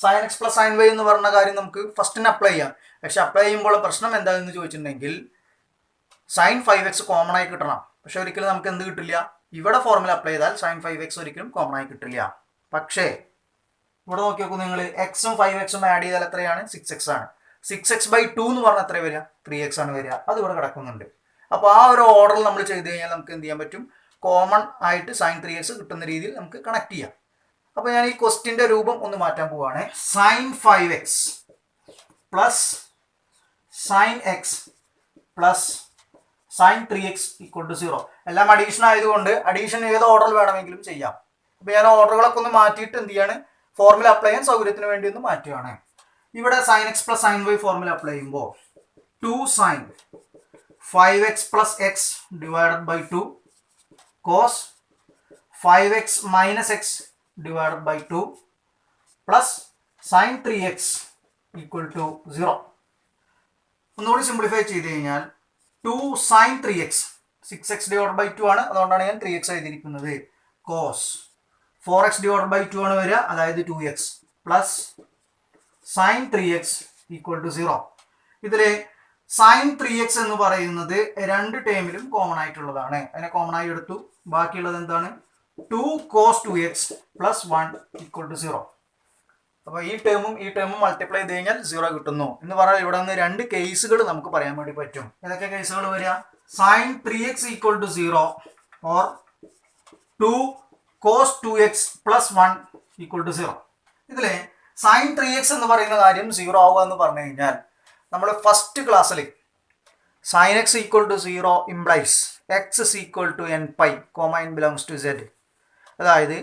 sin x plus sin y എന്ന് പറഞ്ഞ കാര്യം നമുക്ക് ഫസ്റ്റിന് അപ്ലൈ ചെയ്യാം. പക്ഷെ അപ്ലൈ ചെയ്യുമ്പോൾ പ്രശ്നം എന്താണെന്ന് ചോദിച്ചിട്ടുണ്ടെങ്കിൽ sin 5x കോമൺ ആയി കിട്ടണം. പക്ഷെ ഒരിക്കലും നമുക്ക് എന്ത് കിട്ടില്ല? ഇവിടെ ഫോർമുല അപ്ലൈ ചെയ്താൽ sin 5x ഒരിക്കലും കോമൺ ആയി കിട്ടില്ല. പക്ഷേ ഇവിടെ നോക്കി നോക്കൂ, നിങ്ങൾ എക്സും 5x ആഡ് ചെയ്താൽ എത്രയാണ്? 6x ആണ്. 6x by 2 എന്ന് പറഞ്ഞാൽ എത്ര വരിക? 3x ആണ് വരിക. അത് ഇവിടെ കിടക്കുന്നുണ്ട്. അപ്പോൾ ആ ഒരു ഓർഡറിൽ നമ്മൾ ചെയ്ത് കഴിഞ്ഞാൽ നമുക്ക് എന്ത് ചെയ്യാൻ പറ്റും? കോമൺ ആയിട്ട് sin 3x കിട്ടുന്ന രീതിയിൽ നമുക്ക് കണക്ട് ചെയ്യാം. അപ്പോൾ ഞാൻ ഈ ക്വസ്റ്റ്യൻ്റെ രൂപം ഒന്ന് മാറ്റാൻ പോവുകയാണ്. sin 5x plus sin x plus sin 3x equal to 0. എല്ലാം അഡീഷൻ ആയതുകൊണ്ട് അഡീഷൻ ഏത് ഓർഡറിൽ വേണമെങ്കിലും ചെയ്യാം. അപ്പോൾ ഞാൻ ഓർഡറുകളൊക്കെ ഒന്ന് മാറ്റിയിട്ട് എന്ത് ചെയ്യാണ്? ഫോർമുല അപ്ലൈ ചെയ്യാൻ സൗകര്യത്തിന് വേണ്ടി ഒന്ന് മാറ്റുകയാണ്. ഇവിടെ sin x plus sin y formula apply ചെയ്യുമ്പോൾ 2 sin 5x plus x divided by 2 cos 5x minus x divided by 2 plus sin 3x equal to 0. ഒന്നുകൂടി സിംപ്ലിഫൈ ചെയ്ത് കഴിഞ്ഞാൽ 2 sin 3x 6x/2 ആണ്, അതുകൊണ്ടാണ് ഞാൻ 3x എഴുതിയിരിക്കുന്നത്. കോസ് 4x/2 ആണ് വരിക, അതായത് 2x plus sine 3x equal to 0. ഇതില് സൈൻ 3x എന്ന് പറയുന്നത് രണ്ട് ടേമിലും കോമൺ ആയിട്ടുള്ളതാണ്. അതിനെ കോമൺ ആയി എടുത്തു. ബാക്കിയുള്ളത് എന്താണ്? 2 cos 2x plus 1 equal to 0. അപ്പോൾ ഈ ടേമും മൾട്ടിപ്ലൈ ചെയ്ത് കഴിഞ്ഞാൽ 0 കിട്ടുന്നു എന്ന് പറഞ്ഞാൽ ഇവിടെ നിന്ന് രണ്ട് കേസുകൾ നമുക്ക് പറയാൻ വേണ്ടി പറ്റും. ഏതൊക്കെ കേസുകൾ വരിക? Sine 3x equal to 0 or 2 cos 2x plus 1 equal to 0. ഇതിലെ സൈൻ 3x എന്ന് പറയുന്ന കാര്യം 0 ആവുക എന്ന് പറഞ്ഞു കഴിഞ്ഞാൽ നമ്മൾ ഫസ്റ്റ് ക്ലാസ്സിൽ sine X equal to 0 implies X is equal to n pi comma n belongs to z. അതായത്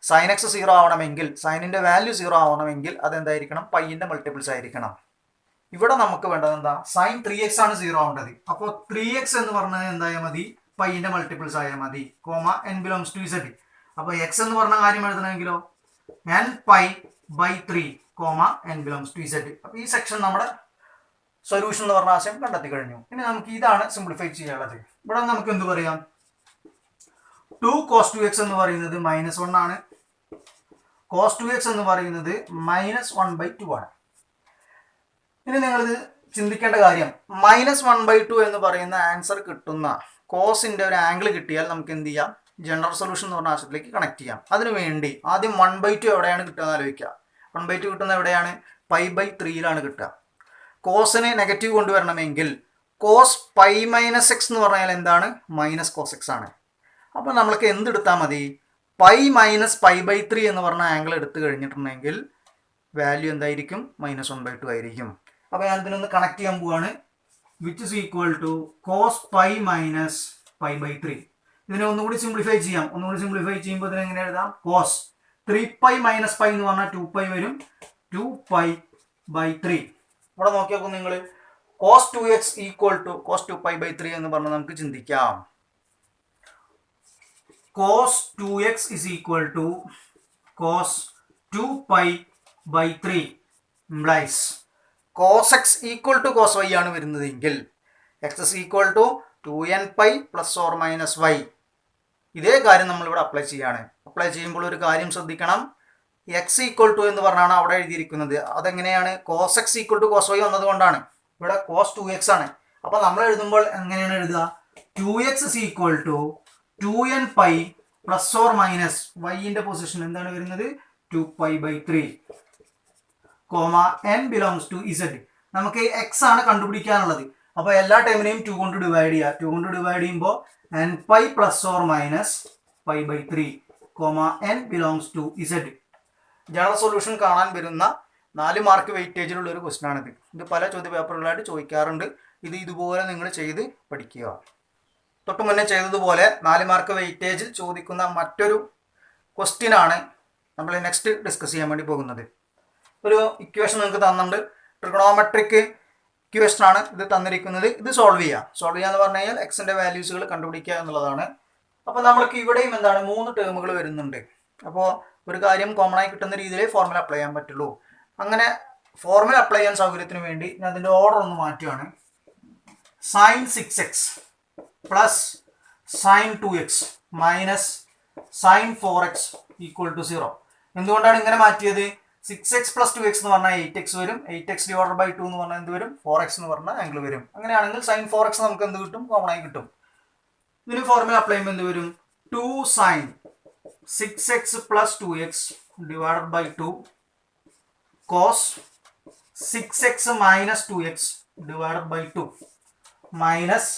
സൈൻ എക്സ് 0 ആവണമെങ്കിൽ, സൈനിൻ്റെ വാല്യൂ 0 ആവണമെങ്കിൽ അതെന്തായിരിക്കണം? പൈൻ്റെ മൾട്ടിപ്പിൾസ് ആയിരിക്കണം. ഇവിടെ നമുക്ക് വേണ്ടത് എന്താ? സൈൻ 3x ആണ് 0 ആവേണ്ടത്. അപ്പോൾ 3x എന്ന് പറഞ്ഞത് എന്തായാൽ മതി? പൈൻ്റെ മൾട്ടിപ്പിൾസ് ആയാൽ മതി, comma n belongs to z. അപ്പോൾ എക്സ് എന്ന് പറഞ്ഞ കാര്യം എഴുതണമെങ്കിലോ n pi by 3 comma n belongs to z. അപ്പോൾ ഈ സെക്ഷൻ നമ്മുടെ സൊല്യൂഷൻ എന്ന് പറഞ്ഞ ആശയം കണ്ടെത്തി കഴിഞ്ഞു. ഇനി നമുക്ക് ഇതാണ് സിംപ്ലിഫൈ ചെയ്യാനുള്ളത്. ഇവിടെ നമുക്ക് എന്ത് പറയാം? 2 cos 2x എന്ന് പറയുന്നത് -1 ആണ്. cos 2x എന്ന് പറയുന്നത് -1/2 ആണ്. ഇനി നിങ്ങളിത് ചിന്തിക്കേണ്ട കാര്യം, -1/2 എന്ന് പറയുന്ന ആൻസർ കിട്ടുന്ന കോസിൻ്റെ ഒരു ആംഗിൾ കിട്ടിയാൽ നമുക്ക് എന്ത് ചെയ്യാം? ജനറൽ സൊല്യൂഷൻ എന്ന് പറഞ്ഞ ആശയത്തിലേക്ക് കണക്ട് ചെയ്യാം. അതിനുവേണ്ടി ആദ്യം 1/2 എവിടെയാണ് കിട്ടുക എന്ന് ആലോചിക്കുക. 1/2 കിട്ടുന്ന എവിടെയാണ്? π/3 കിട്ടുക. കോസിനെ നെഗറ്റീവ് കൊണ്ടുവരണമെങ്കിൽ കോസ് π - x എന്ന് പറഞ്ഞാൽ എന്താണ്? -cos x ആണ്. അപ്പോൾ നമ്മൾക്ക് എന്തെടുത്താൽ മതി? π - π/3 എന്ന് പറഞ്ഞ ആംഗിൾ എടുത്തു കഴിഞ്ഞിട്ടുണ്ടെങ്കിൽ വാല്യൂ എന്തായിരിക്കും? -1/2 ആയിരിക്കും. അപ്പോൾ ഞാൻ ഇതിനൊന്ന് കണക്ട് ചെയ്യാൻ പോവാണ്. Which is equal to cos π - π/3. ഇതിനെ ഒന്നുകൂടി സിംപ്ലിഫൈ ചെയ്യാം. സിംപ്ലിഫൈ ചെയ്യുമ്പോൾ ഇതിനെ എങ്ങനെ എഴുതാം? കോസ് 3π - π എന്ന് പറഞ്ഞാൽ 2π വരും. 2π/3. ഇവിടെ നോക്കിയാൽ നിങ്ങൾ cos 2x equal to cos 2π/3 എന്ന് പറഞ്ഞാൽ നമുക്ക് ചിന്തിക്കാം. cos 2x is equal to cos 2π/3 implies cos x equal to cos y ആണ് വരുന്നതെങ്കിൽ x is equal to 2nπ plus or minus y. ഇതേ കാര്യം നമ്മളിവിടെ അപ്ലൈ ചെയ്യാണ്. അപ്ലൈ ചെയ്യുമ്പോൾ ഒരു കാര്യം ശ്രദ്ധിക്കണം. x ഈക്വൽ ടു എന്ന് പറഞ്ഞാണ് അവിടെ എഴുതിയിരിക്കുന്നത്. അതെങ്ങനെയാണ്? cos x equal to cos y വന്നതുകൊണ്ടാണ്. ഇവിടെ cos 2x ആണ്. അപ്പോൾ നമ്മൾ എഴുതുമ്പോൾ എങ്ങനെയാണ് എഴുതുക? 2x is equal to 2nπ plus or minus വൈൻ്റെ പൊസിഷൻ എന്താണ് വരുന്നത്? 2π/3 comma n belongs to z. നമുക്ക് x ആണ് കണ്ടുപിടിക്കാനുള്ളത്. അപ്പോൾ എല്ലാ ടൈമിനെയും 2 കൊണ്ട് ഡിവൈഡ് ചെയ്യുക. 2 കൊണ്ട് ഡിവൈഡ് ചെയ്യുമ്പോൾ nπ plus or minus π/3 comma n belongs to z. General solution കാണാൻ വരുന്ന 4 മാർക്ക് വെയിറ്റേജിലുള്ള ഒരു ക്വസ്റ്റൻ ആണിത്. ഇത് പല ചോദ്യ പേപ്പറുകളായിട്ട് ചോദിക്കാറുണ്ട്. ഇത് ഇതുപോലെ നിങ്ങൾ ചെയ്ത് പഠിക്കുക. തൊട്ട് മുന്നേ ചെയ്തതുപോലെ 4 മാർക്ക് വെയിറ്റേജിൽ ചോദിക്കുന്ന മറ്റൊരു ക്വസ്റ്റ്യനാണ് നമ്മൾ നെക്സ്റ്റ് ഡിസ്കസ് ചെയ്യാൻ വേണ്ടി പോകുന്നത്. ഒരു ഇക്വേഷൻ നിങ്ങൾക്ക് തന്നിട്ടുണ്ട്. ട്രിഗണോമെട്രിക് ഇക്വേഷൻ ആണ് ഇത് തന്നിരിക്കുന്നത്. ഇത് സോൾവ് ചെയ്യുക എന്ന് പറഞ്ഞു കഴിഞ്ഞാൽ എക്സിൻ്റെ വാല്യൂസുകൾ കണ്ടുപിടിക്കുക എന്നുള്ളതാണ്. അപ്പോൾ നമ്മൾക്ക് ഇവിടെയും എന്താണ് 3 ടേമുകൾ വരുന്നുണ്ട്. അപ്പോൾ ഒരു കാര്യം കോമൺ ആയി കിട്ടുന്ന രീതിയിലേ ഫോർമുല അപ്ലൈ ചെയ്യാൻ പറ്റുള്ളൂ. അങ്ങനെ ഫോർമുല അപ്ലൈ ചെയ്യാൻ സൗകര്യത്തിന് വേണ്ടി ഞാൻ അതിൻ്റെ ഓർഡർ ഒന്ന് മാറ്റുകയാണ്. Sine 6x plus sine 2x minus sine 4x equal to 0. എന്തുകൊണ്ടാണ് ഇങ്ങനെ മാറ്റിയത്? 6x പ്ലസ് 2x എന്ന് പറഞ്ഞാൽ 8x വരും. 8x/2 എന്ന് പറഞ്ഞാൽ എന്ത് വരും? 4x എന്ന് പറഞ്ഞാൽ ആംഗിൾ വരും. അങ്ങനെയാണെങ്കിൽ സൈൻ 4x നമുക്ക് എന്ത് കിട്ടും? കോമൺ ആയി കിട്ടും. ഇതിന് ഫോർമുല അപ്ലൈ ചെയ്യുമ്പോൾ എന്ത് വരും? 2 sine 6x plus 2x divided by 2 cos 6x minus 2x divided by 2 minus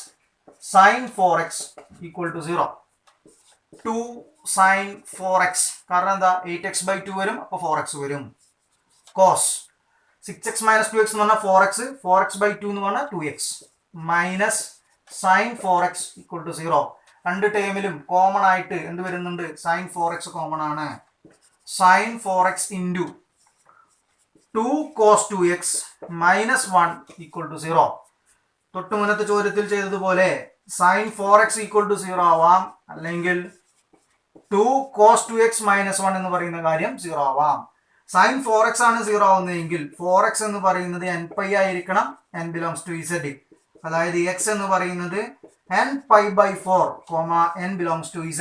sine 4x equal to 0. 2 sine 4x കാരണം എന്താ? 8x/2 വരും. അപ്പോൾ 4x വരും. കോസ് 6x മൈനസ് 2x എന്ന് പറഞ്ഞാൽ 4x, 4x/2 എന്ന് പറഞ്ഞാൽ 2x minus sine 4x equal to 0. രണ്ട് ടേമിലും കോമൺ ആയിട്ട് എന്ത് വരുന്നുണ്ട്? സൈൻ 4x കോമൺ ആണ്. Sine 4x into 2 cos 2x minus 1 equal to 0. തൊട്ട് മുന്നത്തെ ചോദ്യത്തിൽ ചെയ്തതുപോലെ സൈൻ 4x ഈക്വൽ ടു 0 ആവാം, അല്ലെങ്കിൽ 2 cos 2x മൈനസ് 1 എന്ന് പറയുന്ന കാര്യം 0 ആവാം. സൈൻ 4x ആണ് 0 ആവുന്നതെങ്കിൽ 4x എന്ന് പറയുന്നത് nπ ആയിരിക്കണം. n belongs to z. അതായത് എക്സ് എന്ന് പറയുന്നത് n π/4 n belongs to z.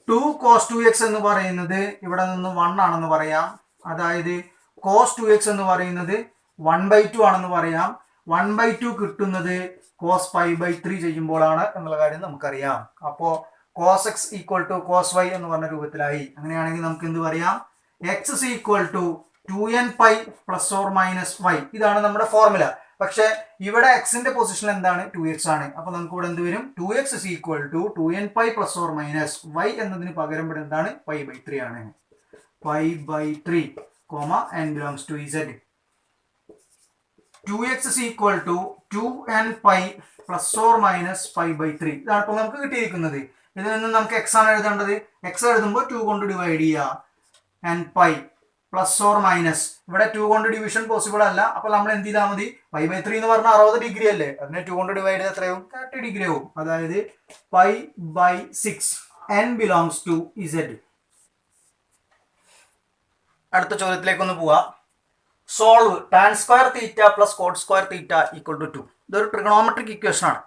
2 cos 2x എന്ന് പറയുന്നത് ഇവിടെ നിന്ന് 1 ആണെന്ന് പറയാം. അതായത് cos 2x എന്ന് പറയുന്നത് 1/2 ആണെന്ന് പറയാം. 1/2 കിട്ടുന്നത് cos π/3 ചെയ്യുമ്പോഴാണ് എന്നുള്ള കാര്യം നമുക്കറിയാം. അപ്പോൾ cos x equal to cos y എന്ന് പറഞ്ഞ രൂപത്തിലായി. അങ്ങനെയാണെങ്കിൽ നമുക്ക് എന്ത് പറയാം? x is equal to 2nπ ± y. ഇതാണ് നമ്മുടെ ഫോർമുല. പക്ഷെ ഇവിടെ എക്സിന്റെ പൊസിഷൻ എന്താണ്? 2x ആണ്. അപ്പൊ നമുക്ക് ഇവിടെ എന്ത് വരും? 2x is equal to 2nπ ± y എന്നതിന് പകരം ഇവിടെ എന്താണ്? π/3 ആണ്. π/3 n belongs to z. 2x is equal to 2nπ ± π/3. ഇതാണ് ഇപ്പോൾ നമുക്ക് കിട്ടിയിരിക്കുന്നത്. ഇതിൽ നിന്ന് നമുക്ക് x ആണ് എഴുതേണ്ടത്. x എഴുതുമ്പോൾ 2 കൊണ്ട് ഡിവൈഡ് ചെയ്യുക. nπ ± ഇവിടെ 2 കൊണ്ട് ഡിവിഷൻ പോസിബിൾ അല്ല. അപ്പോൾ നമ്മൾ എന്ത് ചെയ്താൽ മതി? π/3 എന്ന് പറഞ്ഞാൽ 60 ഡിഗ്രി അല്ലേ? അതിനെ 2 കൊണ്ട് ഡിവൈഡ് ചെയ്താൽ എത്രയാവും? 30 ഡിഗ്രി ആവും. അതായത് π/6 n belongs to z. അടുത്ത ചോദ്യത്തിലേക്ക് ഒന്ന് പോവാം. Solve tan square theta plus cot square theta equal to 2. ഇതൊരു ട്രിഗണോമെട്രിക് ഇക്വേഷൻ ആണ്.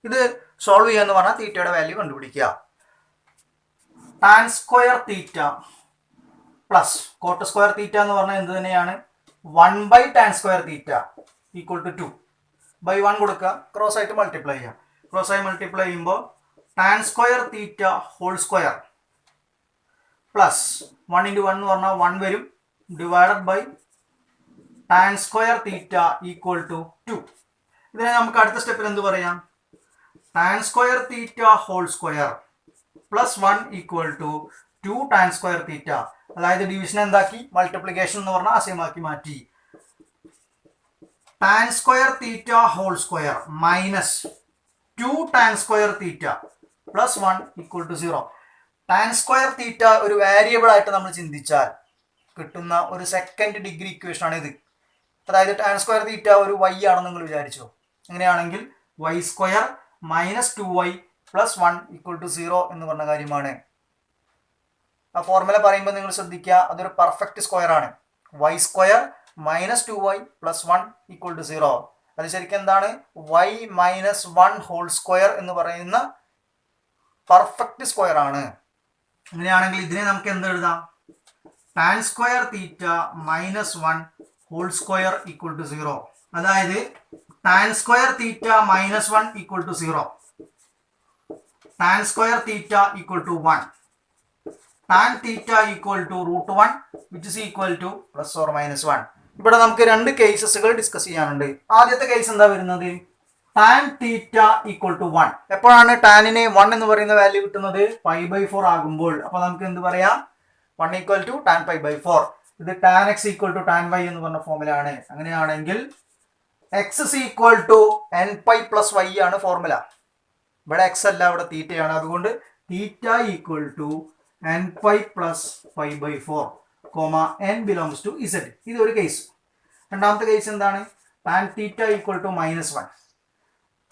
ഇത് സോൾവ് ചെയ്യാന്ന് പറഞ്ഞാൽ തീറ്റയുടെ വാല്യൂ കണ്ടുപിടിക്കുക. tan square theta plus cot square theta എന്ന് പറഞ്ഞാൽ എന്ത് തന്നെയാണ്? 1/tan square theta equal to 2 by 1 കൊടുക്കുക. ക്രോസ് ആയിട്ട് മൾട്ടിപ്ലൈ ചെയ്യുക. ക്രോസ് ആയി മൾട്ടിപ്ലൈ ചെയ്യുമ്പോൾ tan square theta whole square plus 1 × 1 എന്ന് പറഞ്ഞാൽ 1 വരും, divided by tan square theta equal to 2. ഇതിനെ നമുക്ക് അടുത്ത സ്റ്റെപ്പിൽ എന്ത് പറയാം? tan square theta whole square plus 1 equal to 2 tan square theta. അതായത് ഡിവിഷൻ എന്താക്കി? മൾട്ടിപ്ലിക്കേഷൻ എന്ന് പറഞ്ഞാൽ അസീമാക്കി മാറ്റി. tan square theta whole square minus 2 tan square theta plus 1 equal to 0. tan square theta ഒരു വേരിയബിൾ ആയിട്ട് നമ്മൾ ചിന്തിച്ചാൽ കിട്ടുന്ന ഒരു സെക്കൻഡ് ഡിഗ്രി ഇക്വേഷൻ ആണ് ഇത്. അതായത് tan സ്ക്വയർ തീറ്റ ഒരു y ആണെന്ന് നിങ്ങൾ വിചാരിച്ചോ. അങ്ങനെയാണെങ്കിൽ y square minus 2y plus 1 equal to 0 എന്ന് പറഞ്ഞ കാര്യമാണ്. ആ ഫോർമുല പറയുമ്പോൾ നിങ്ങൾ ശ്രദ്ധിക്കുക, അതൊരു പെർഫെക്റ്റ് സ്ക്വയർ ആണ്. y square minus 2y plus 1 equal to 0. അത് ശരിക്കും എന്താണ്? y മൈനസ് 1 ഹോൾ സ്ക്വയർ എന്ന് പറയുന്ന പെർഫെക്റ്റ് സ്ക്വയർ ആണ്. അങ്ങനെയാണെങ്കിൽ ഇതിനെ നമുക്ക് എന്ത് എഴുതാം? tan square theta minus 1 whole square equal to 0. അതായത് tan square theta minus 1 equal to 0. tan square theta equal to 1. tan theta equal to √1 which is equal to plus or minus 1. ഇവിടെ നമുക്ക് രണ്ട് കേസസുകൾ ഡിസ്കസ് ചെയ്യാനുണ്ട്. ആദ്യത്തെ case എന്താ വരുന്നത്? tan theta equal to 1. എപ്പോഴാണ് ടാനിന് 1 എന്ന് പറയുന്ന വാല്യൂ കിട്ടുന്നത്? π/4 ആകുമ്പോൾ. അപ്പോൾ നമുക്ക് എന്ത് പറയാം? 1 ഈക്വൽ ടു tan π/4. ഇത് tan x equal to tan y എന്ന് പറഞ്ഞ ഫോർമുല ആണ്. അങ്ങനെയാണെങ്കിൽ x is equal to nπ plus y ആണ് ഫോർമുല. ഇവിടെ x അല്ല, ഇവിടെ തീറ്റയാണ്. അതുകൊണ്ട് theta equal to nπ plus π/4 n belongs to z. ഇതൊരു കേസ്. രണ്ടാമത്തെ കേസ് എന്താണ്? tan theta equal to -1.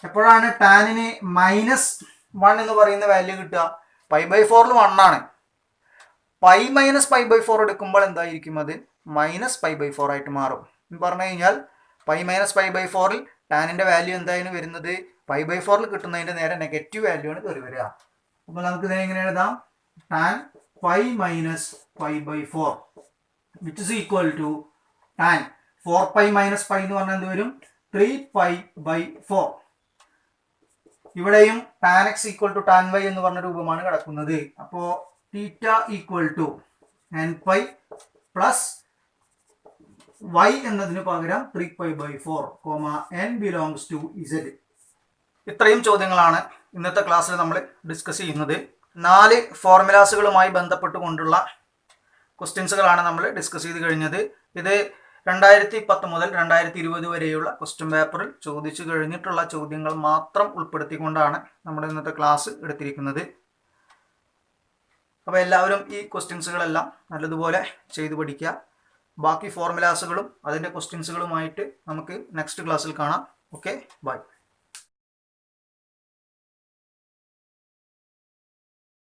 എപ്പോഴാണ് ടാനിന് -1 എന്ന് പറയുന്ന വാല്യൂ കിട്ടുക? π/4 1 ആണ്. π - π/4 എടുക്കുമ്പോൾ എന്തായിരിക്കും? അത് -π/4 ആയിട്ട് മാറും. പറഞ്ഞു കഴിഞ്ഞാൽ π - π/4 ടാനിന്റെ വാല്യൂ എന്തായാലും വരുന്നത് π/4 കിട്ടുന്നതിന്റെ നേരെ നെഗറ്റീവ് വാല്യൂ ആണ് കയറി വരിക. അപ്പോൾ നമുക്ക് ഇതിനെ എങ്ങനെ എഴുതാം? tan π - π/4 which is equal to tan 4π - π എന്ന് പറഞ്ഞാൽ എന്ത് വരും? 3π/4. ഇവിടെയും tan x equal to tan y എന്ന് പറഞ്ഞ രൂപമാണ് കിടക്കുന്നത്. അപ്പോൾ theta equal to nπ plus y എന്നതിന് പകരം 3π/4 n belongs to z. ഇത്രയും ചോദ്യങ്ങളാണ് ഇന്നത്തെ ക്ലാസ്സിൽ നമ്മൾ ഡിസ്കസ് ചെയ്യുന്നത്. 4 ഫോർമുലാസുകളുമായി ബന്ധപ്പെട്ടുകൊണ്ടുള്ള ക്വസ്റ്റ്യൻസുകളാണ് നമ്മൾ ഡിസ്കസ് ചെയ്ത് കഴിഞ്ഞത്. ഇത് 2010 മുതൽ 2020 വരെയുള്ള ക്വസ്റ്റ്യൻ പേപ്പറിൽ ചോദിച്ചു കഴിഞ്ഞിട്ടുള്ള ചോദ്യങ്ങൾ മാത്രം ഉൾപ്പെടുത്തിക്കൊണ്ടാണ് നമ്മൾ ഇന്നത്തെ ക്ലാസ് എടുത്തിരിക്കുന്നത്. അപ്പോൾ എല്ലാവരും ഈ ക്വസ്റ്റ്യൻസുകളെല്ലാം നല്ലതുപോലെ ചെയ്തു പഠിക്കുക. ബാക്കി ഫോർമുലാസുകളും അതിൻ്റെ ക്വസ്റ്റ്യൻസുകളുമായിട്ട് നമുക്ക് നെക്സ്റ്റ് ക്ലാസ്സിൽ കാണാം. Okay, by.